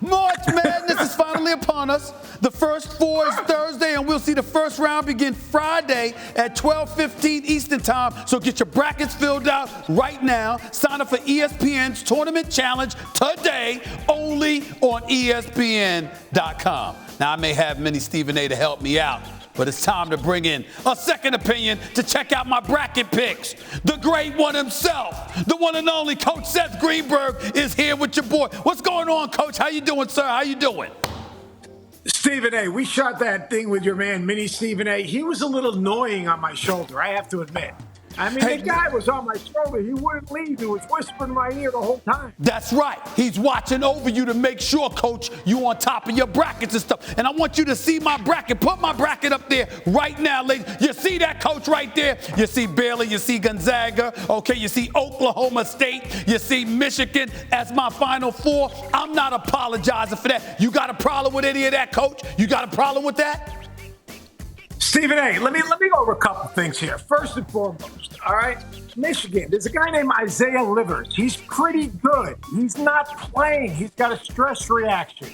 March Madness is finally upon us. The first four is Thursday, and we'll see the first round begin Friday at 12:15 Eastern Time. So get your brackets filled out right now. Sign up for ESPN's Tournament Challenge today, only on ESPN.com. Now, I may have Mini Stephen A. to help me out, but it's time to bring in a second opinion to check out my bracket picks. The great one himself, the one and only Coach Seth Greenberg is here with your boy. What's going on, Coach? How you doing, sir? How you doing? Stephen A., we shot that thing with your man, Mini Stephen A. He was a little annoying on my shoulder, I have to admit. I mean, the guy was on my shoulder. He wouldn't leave. He was whispering in my ear the whole time. That's right. He's watching over you to make sure, Coach, you on top of your brackets and stuff. And I want you to see my bracket. Put my bracket up there right now, ladies. You see that, Coach, right there? You see Baylor. You see Gonzaga. Okay, you see Oklahoma State. You see Michigan as my Final Four. I'm not apologizing for that. You got a problem with any of that, Coach? You got a problem with that? Stephen A., let me go over a couple things here. First and foremost, all right, Michigan, there's a guy named Isaiah Livers. He's pretty good. He's not playing. He's got a stress reaction.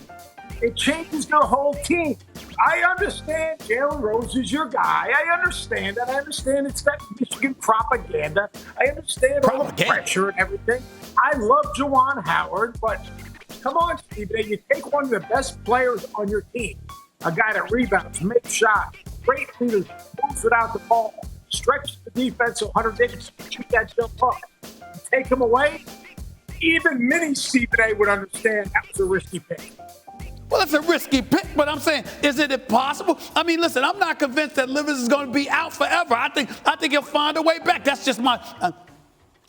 It changes their whole team. I understand Jalen Rose is your guy. I understand that. I understand it's that Michigan propaganda. I understand all the pressure and everything. I love Juwan Howard, but come on, Stephen A., you take one of the best players on your team, a guy that rebounds, makes shots, great leaders, moves without the ball, stretches the defense 100 inches to shoot that jump up. Take him away, even Mini Stephen A. would understand that was a risky pick. Well, it's a risky pick, but I'm saying, is it impossible? I mean, listen, I'm not convinced that Livers is going to be out forever. I think he'll find a way back. That's just my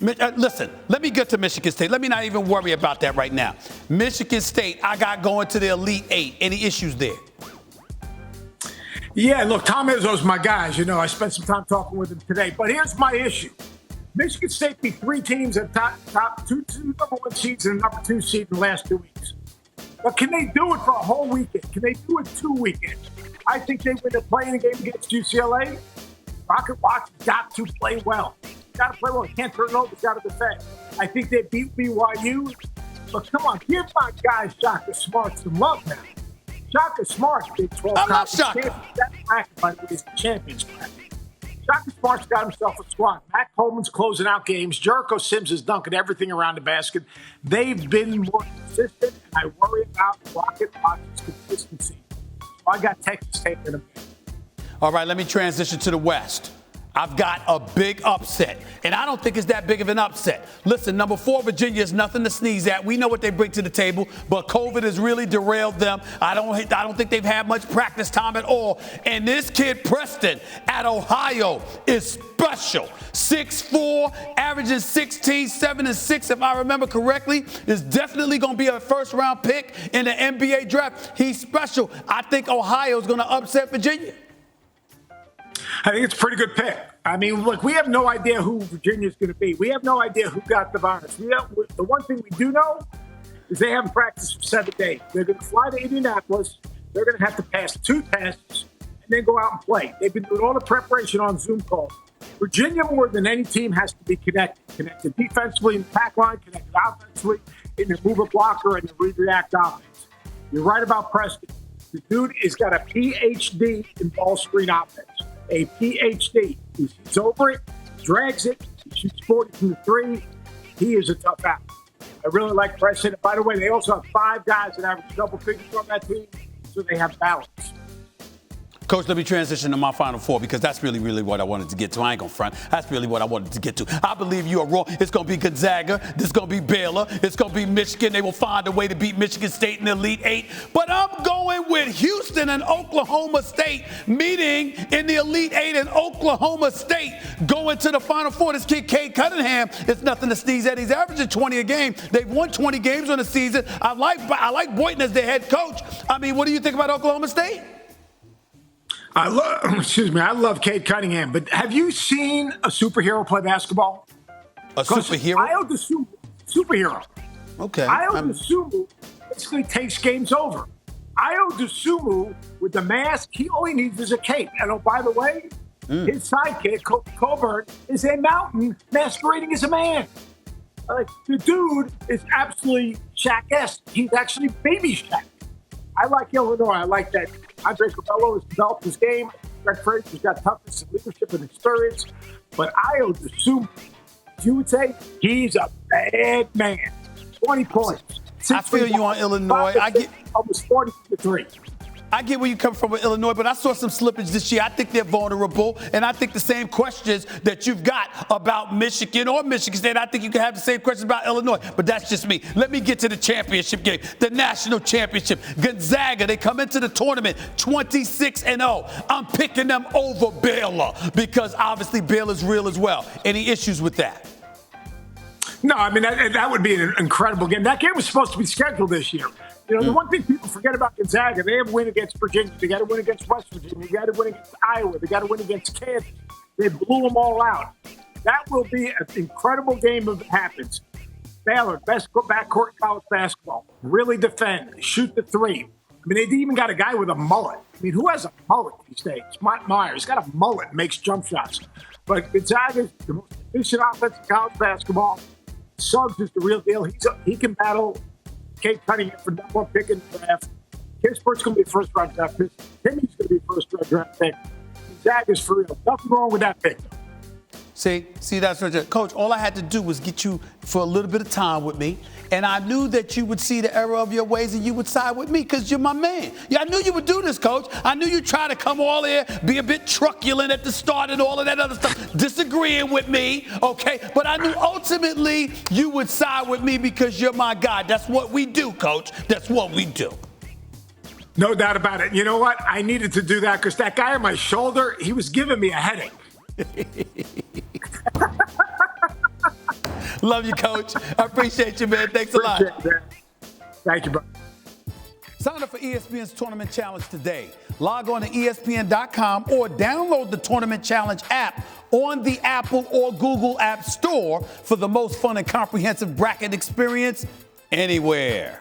listen, let me get to Michigan State. Let me not even worry about that right now. Michigan State, I got going to the Elite Eight. Any issues there? Yeah, look, Tom Izzo's my guy. As you know, I spent some time talking with him today. But here's my issue. Michigan State beat three teams at top two number one seeds and a number two seed in the last 2 weeks. But can they do it for a whole weekend? Can they do it 2 weekends? I think they win a playing game against UCLA. Rocket Watts got to play well. Got to play well. He can't turn it over. He's got to defend. I think they beat BYU. But come on, give my guy Shaka Smart some love now. Shaka Smart's Big 12 conference champion. That bracket, by the way, is the champion's bracket. Shaka Smart's got himself a squad. Matt Coleman's closing out games. Jericho Sims is dunking everything around the basket. They've been more consistent, and I worry about Rocket Watts' consistency. So I got Texas taking them. All right, let me transition to the West. I've got a big upset, and I don't think it's that big of an upset. Listen, number 4, Virginia is nothing to sneeze at. We know what they bring to the table, but COVID has really derailed them. I don't think they've had much practice time at all. And this kid, Preston, at Ohio, is special. 6'4", averaging 16, 7 and 6, if I remember correctly, is definitely going to be a first-round pick in the NBA draft. He's special. I think Ohio is going to upset Virginia. I think it's a pretty good pick. I mean, look, we have no idea who Virginia's going to be. We have no idea who got the virus. The one thing we do know is they haven't practiced for 7 days. They're going to fly to Indianapolis. They're going to have to pass 2 tests and then go out and play. They've been doing all the preparation on Zoom calls. Virginia, more than any team, has to be connected. Connected defensively in the pack line, connected offensively in the mover blocker and the read-react offense. You're right about Preston. The dude has got a PhD in ball screen offense. A PhD. He sees over it, drags it, he shoots 40 from the 3. He is a tough out. I really like Preston. By the way, they also have 5 guys that average double figures on that team, so they have balance. Coach, let me transition to my Final Four because that's really, really what I wanted to get to. I ain't going to front. That's really what I wanted to get to. I believe you are wrong. It's going to be Gonzaga. This is going to be Baylor. It's going to be Michigan. They will find a way to beat Michigan State in the Elite Eight. But I'm going with Houston and Oklahoma State meeting in the Elite Eight, and Oklahoma State going to the Final Four. This kid, Cade Cunningham, it's nothing to sneeze at. He's averaging 20 a game. They've won 20 games on the season. I like Boynton as their head coach. I mean, what do you think about Oklahoma State? I love Cade Cunningham, but have you seen a superhero play basketball? A superhero? Ayo Dosunmu, superhero. Okay. Ayo Dosunmu basically takes games over. Ayo Dosunmu, with the mask, he only needs is a cape. And oh, by the way, his sidekick, Coburn, is a mountain masquerading as a man. Like, the dude is absolutely Shaq-esque. He's actually baby Shaq. I like Illinois. I like that Andre Cabello has developed his game. Greg Fraser's got toughness and leadership and experience. But Io DeSumo, you would say, he's a bad man. 20 points. I feel you on Illinois. Almost 43. I get where you come from with Illinois, but I saw some slippage this year. I think they're vulnerable, and I think the same questions that you've got about Michigan or Michigan State, I think you can have the same questions about Illinois, but that's just me. Let me get to the championship game, the national championship. Gonzaga, they come into the tournament 26-0. I'm picking them over Baylor because obviously Baylor's real as well. Any issues with that? No, I mean, that would be an incredible game. That game was supposed to be scheduled this year. You know, the one thing people forget about Gonzaga, they have a win against Virginia. They got to win against West Virginia. They got to win against Iowa. They got to win against Kansas. They blew them all out. That will be an incredible game if it happens. Baylor, best backcourt in college basketball. Really defend. Shoot the three. I mean, they even got a guy with a mullet. I mean, who has a mullet these days? Mike Myers. He's got a mullet, makes jump shots. But Gonzaga's the most efficient offense in college basketball. Suggs is the real deal. He can battle Kate Cunningham for number one pick in the draft. Pittsburgh's going to be a first-round draft pick. Timmy's going to be a first-round draft pick. Gonzaga's for real. Nothing wrong with that pick. See, that's what, Coach, all I had to do was get you for a little bit of time with me, and I knew that you would see the error of your ways and you would side with me because you're my man. Yeah, I knew you would do this, Coach. I knew you'd try to come all here, be a bit truculent at the start and all of that other stuff, disagreeing with me, okay? But I knew ultimately you would side with me because you're my guy. That's what we do, Coach. That's what we do. No doubt about it. You know what? I needed to do that because that guy on my shoulder, he was giving me a headache. Love you, Coach. I appreciate you, man. Thanks a lot. Thank you, bro. Sign up for ESPN's Tournament Challenge today. Log on to ESPN.com or download the Tournament Challenge app on the Apple or Google App Store for the most fun and comprehensive bracket experience anywhere.